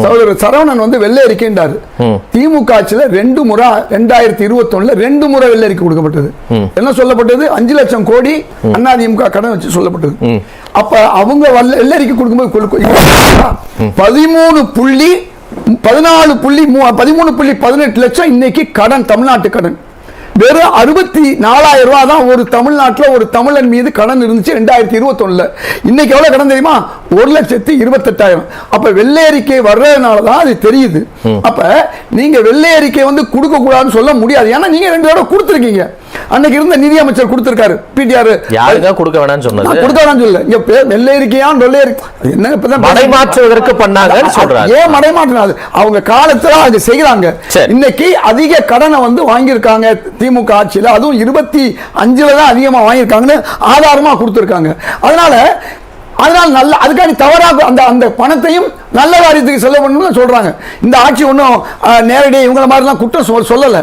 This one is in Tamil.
சகோதரர் சரவணன் வந்து வெள்ளை அறிக்கைன்றாரு. திமுக ஆட்சியில 2 முறை 2021 2 முறை வெள்ளை அறிக்கை கொடுக்கப்பட்டது. என்ன சொல்லப்பட்டது? 5 லட்சம் கோடி அதிமுக கடன் வச்சு சொல்லப்பட்டது. அப்ப அவங்க வெள்ளை அறிக்கை கொடுக்கும்போது 13.18 லட்சம் இன்னைக்கு கடன், தமிழ்நாட்டு கடன். வெறும் 64,000 ரூபாய் தான் ஒரு தமிழ்நாட்டில் ஒரு தமிழன் மீது கடன் இருந்துச்சு 2021. இன்னைக்கு எவ்வளவு கடன் தெரியுமா? 1,28,000. அப்ப வெள்ளை அறிக்கை வர்றதுனாலதான் அது தெரியுது. அப்ப நீங்க வெள்ளை அறிக்கை வந்து கொடுக்க கூடாதுன்னு சொல்ல முடியாது. ஏன்னா நீங்க 2 தடவை கொடுத்துருக்கீங்க. அன்னைக்கு இருந்த நிதியமைச்சர் கொடுத்திருக்காரு. பிடிஆர் யாருக்கா கொடுக்க வேணாம்னு சொன்னது? கொடுக்க வேணாம்னு சொல்ல. இங்க வெள்ளை அறிக்கையா வெள்ளை அறிக்கை என்ன இப்பதான் மடைமாற்றுவதற்கு பண்ணாங்கன்னு சொல்றாங்க. ஏன் மடைமாற்றினாது? அவங்க காலத்துல அது செய்யறாங்க. இன்னைக்கு அதிக கடனை வந்து வாங்கியிருக்காங்க திமுக ஆட்சியில, அதுவும் 25ல தான் அதிகமா வாங்கியிருக்காங்கன்னு ஆதாரமா கொடுத்திருக்காங்க. அதனால நல்ல அதுக்காக தவறாக அந்த பணத்தையும் நல்ல காரியத்துக்கு செலவு பண்ணணும்னு சொல்றாங்க. இந்த ஆட்சி ஒன்றும் நேரடியாக இவங்கள மாதிரிலாம் குற்றம் சொல்லல.